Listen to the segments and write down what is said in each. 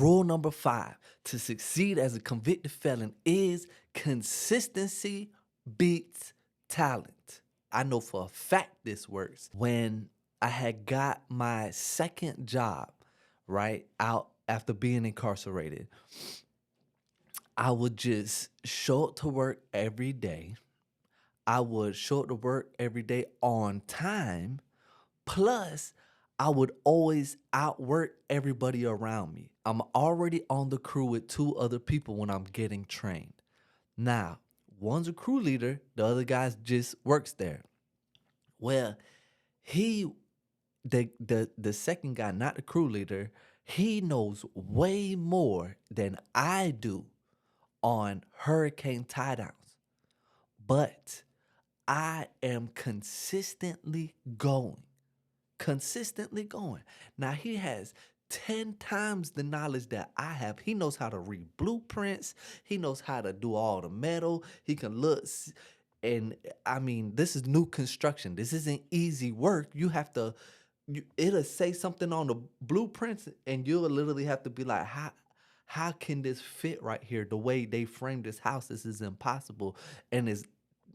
Rule number 5 to succeed as a convicted felon is consistency beats talent. I know for a fact this works. When I had got my second job, right, out after being incarcerated, I would just show up to work every day. I would show up to work every day on time. Plus, I would always outwork everybody around me. I'm already on the crew with 2 other people when I'm getting trained. Now, one's a crew leader, the other guy just works there. Well, he the second guy, not the crew leader, he knows way more than I do on hurricane tie downs. But I am consistently going. Now he has 10 times the knowledge that I have. He knows how to read blueprints. He knows how to do all the metal. He can look. And I mean, this is new construction. This isn't easy work. You have to, it'll say something on the blueprints, and you'll literally have to be like, how can this fit right here? The way they framed this house, this is impossible. And it's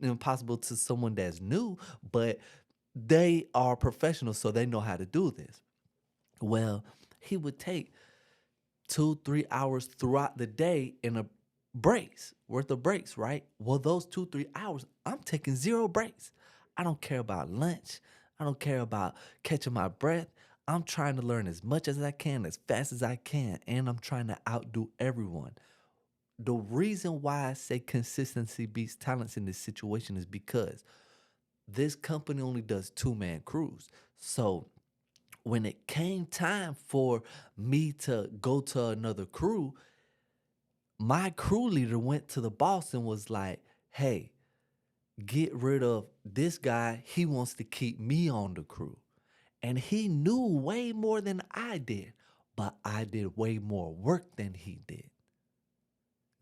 impossible to someone that's new, but they are professionals, so they know how to do this. Well, he would take 2, 3 hours throughout the day in a breaks worth of breaks, right? Well, those 2, 3 hours, I'm taking zero breaks. I don't care about lunch. I don't care about catching my breath. I'm trying to learn as much as I can, as fast as I can, and I'm trying to outdo everyone. The reason why I say consistency beats talents in this situation is because this company only does 2-man crews. So when it came time for me to go to another crew, my crew leader went to the boss and was like, hey, get rid of this guy. He wants to keep me on the crew. And he knew way more than I did, but I did way more work than he did.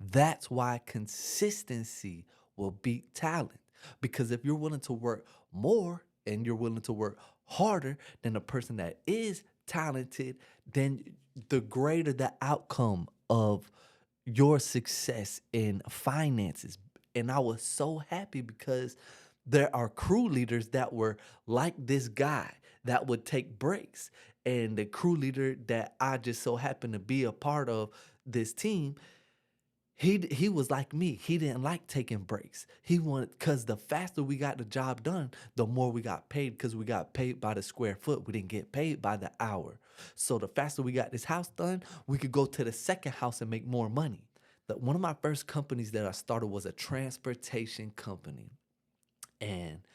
That's why consistency will beat talent. Because if you're willing to work more and you're willing to work harder than the person that is talented, then the greater the outcome of your success in finances. And I was so happy because there are crew leaders that were like this guy that would take breaks. And the crew leader that I just so happened to be a part of this team, he was like me. He didn't like taking breaks. He wanted, because the faster we got the job done, the more we got paid, because we got paid by the square foot. We didn't get paid by the hour. So the faster we got this house done, we could go to the second house and make more money. One of my first companies that I started was a transportation company, and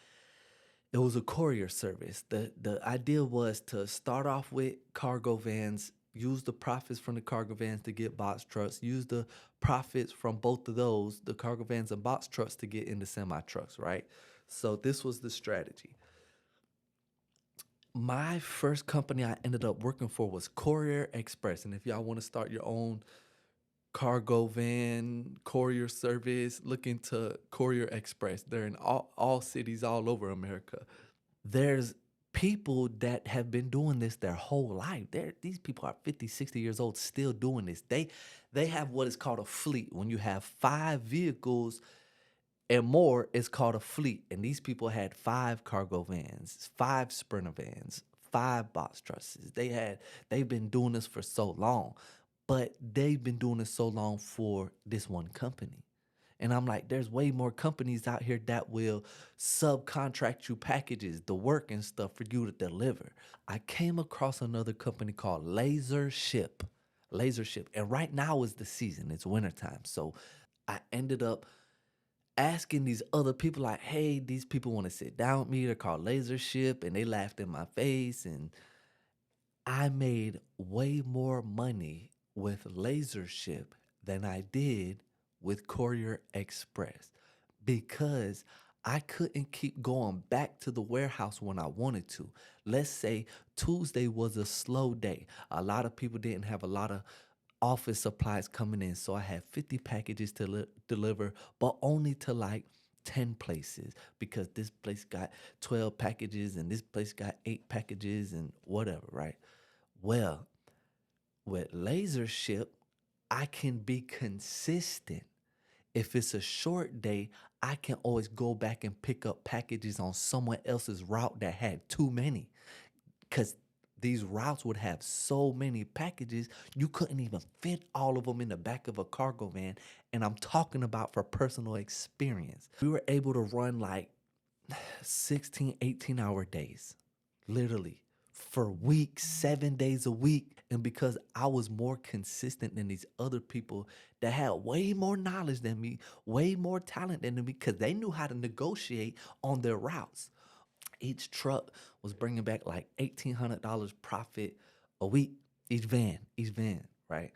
it was a courier service. The idea was to start off with cargo vans, use the profits from the cargo vans to get box trucks, use the profits from both of those, the cargo vans and box trucks, to get into semi trucks, right? So this was the strategy. My first company I ended up working for was Courier Express. And if y'all want to start your own cargo van courier service, look into Courier Express. They're in all cities all over America. There's people that have been doing this their whole life. These people are 50, 60 years old still doing this. They have what is called a fleet. When you have 5 vehicles and more, it's called a fleet. And these people had 5 cargo vans, 5 sprinter vans, 5 box trucks. They've been doing this for so long, but they've been doing this so long for this one company. And I'm like, there's way more companies out here that will subcontract you packages, the work and stuff for you to deliver. I came across another company called Laser Ship. Laser Ship. And right now is the season. It's wintertime. So I ended up asking these other people, like, hey, these people want to sit down with me. They're called Laser Ship. And they laughed in my face. And I made way more money with Laser Ship than I did with Courier Express, because I couldn't keep going back to the warehouse when I wanted to. Let's say Tuesday was a slow day. A lot of people didn't have a lot of office supplies coming in, so I had 50 packages to deliver, but only to like 10 places, because this place got 12 packages and this place got 8 packages and whatever, right? Well, With lasership, I can be consistent. If it's a short day, I can always go back and pick up packages on someone else's route that had too many. Because these routes would have so many packages, you couldn't even fit all of them in the back of a cargo van. And I'm talking about for personal experience. We were able to run like 16, 18-hour days, literally for weeks, 7 days a week. And because I was more consistent than these other people that had way more knowledge than me, way more talent than me, because they knew how to negotiate on their routes. Each truck was bringing back like $1,800 profit a week, each van, right?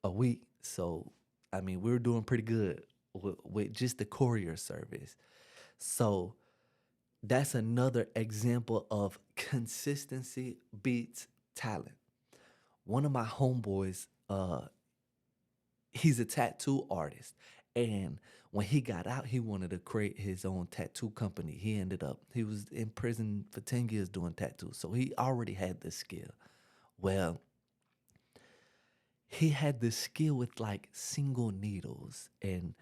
A week. So, I mean, we were doing pretty good with just the courier service. So, that's another example of consistency beats talent. One of my homeboys, he's a tattoo artist. And when he got out, he wanted to create his own tattoo company. He was in prison for 10 years doing tattoos. So he already had the skill. Well, he had the skill with like single needles and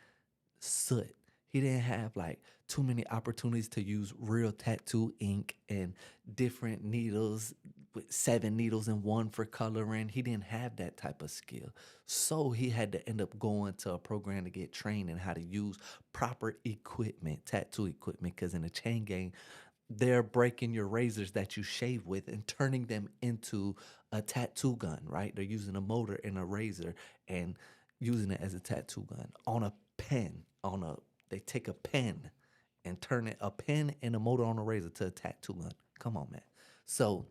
soot. He didn't have like too many opportunities to use real tattoo ink and different needles with 7 needles and one for coloring. He didn't have that type of skill. So he had to end up going to a program to get trained in how to use proper equipment, tattoo equipment, because in a chain gang, they're breaking your razors that you shave with and turning them into a tattoo gun, right? They're using a motor and a razor and using it as a tattoo gun on a pen, they take a pen and turn it a pen and a motor on a razor to a tattoo gun. Come on, man. So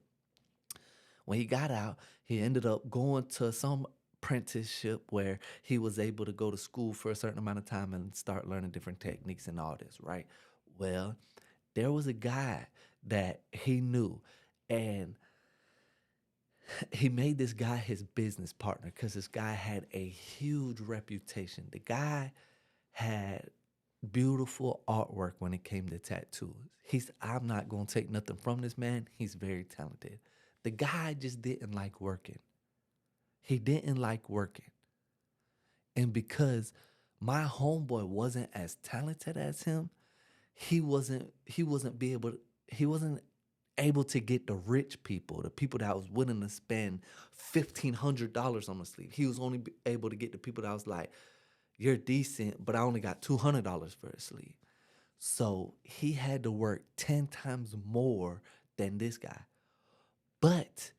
when he got out, he ended up going to some apprenticeship where he was able to go to school for a certain amount of time and start learning different techniques and all this, right? Well, there was a guy that he knew, and he made this guy his business partner because this guy had a huge reputation. The guy had beautiful artwork when it came to tattoos. I'm not gonna take nothing from this man. He's very talented. The guy just didn't like working. He didn't like working. And because my homeboy wasn't as talented as him, he wasn't able to get the rich people, the people that was willing to spend $1,500 on the sleeve. He was only able to get the people that was like, you're decent, but I only got $200 for a sleeve. So he had to work 10 times more than this guy. But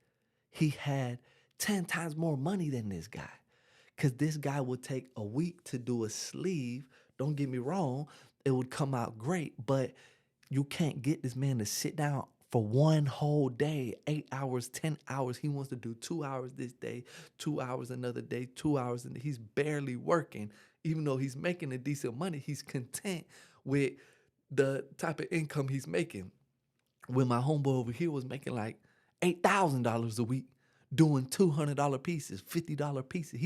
he had 10 times more money than this guy. Because this guy would take a week to do a sleeve. Don't get me wrong, it would come out great, but you can't get this man to sit down for one whole day, 8 hours, 10 hours. He wants to do 2 hours this day, 2 hours another day, 2 hours, and he's barely working. Even though he's making a decent money, he's content with the type of income he's making. When my homeboy over here was making like $8,000 a week, doing $200 pieces, $50 pieces.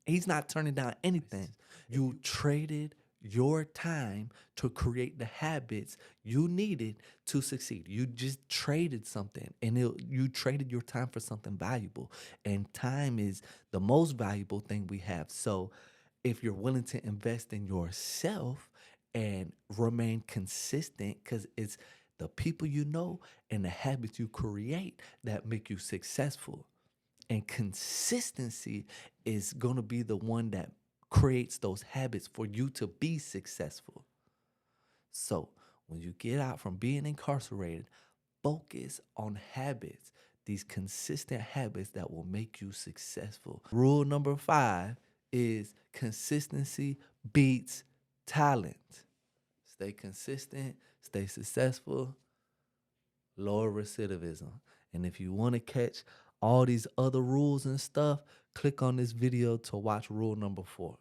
He's not turning down anything. You traded your time to create the habits you needed to succeed. You just traded something, and you traded your time for something valuable. And time is the most valuable thing we have. So if you're willing to invest in yourself and remain consistent, because it's the people you know and the habits you create that make you successful. And consistency is going to be the one that creates those habits for you to be successful. So when you get out from being incarcerated, focus on habits, these consistent habits that will make you successful. Rule number 5 is consistency beats talent. Stay consistent, stay successful, lower recidivism. And if you want to catch all these other rules and stuff, click on this video to watch rule number 4.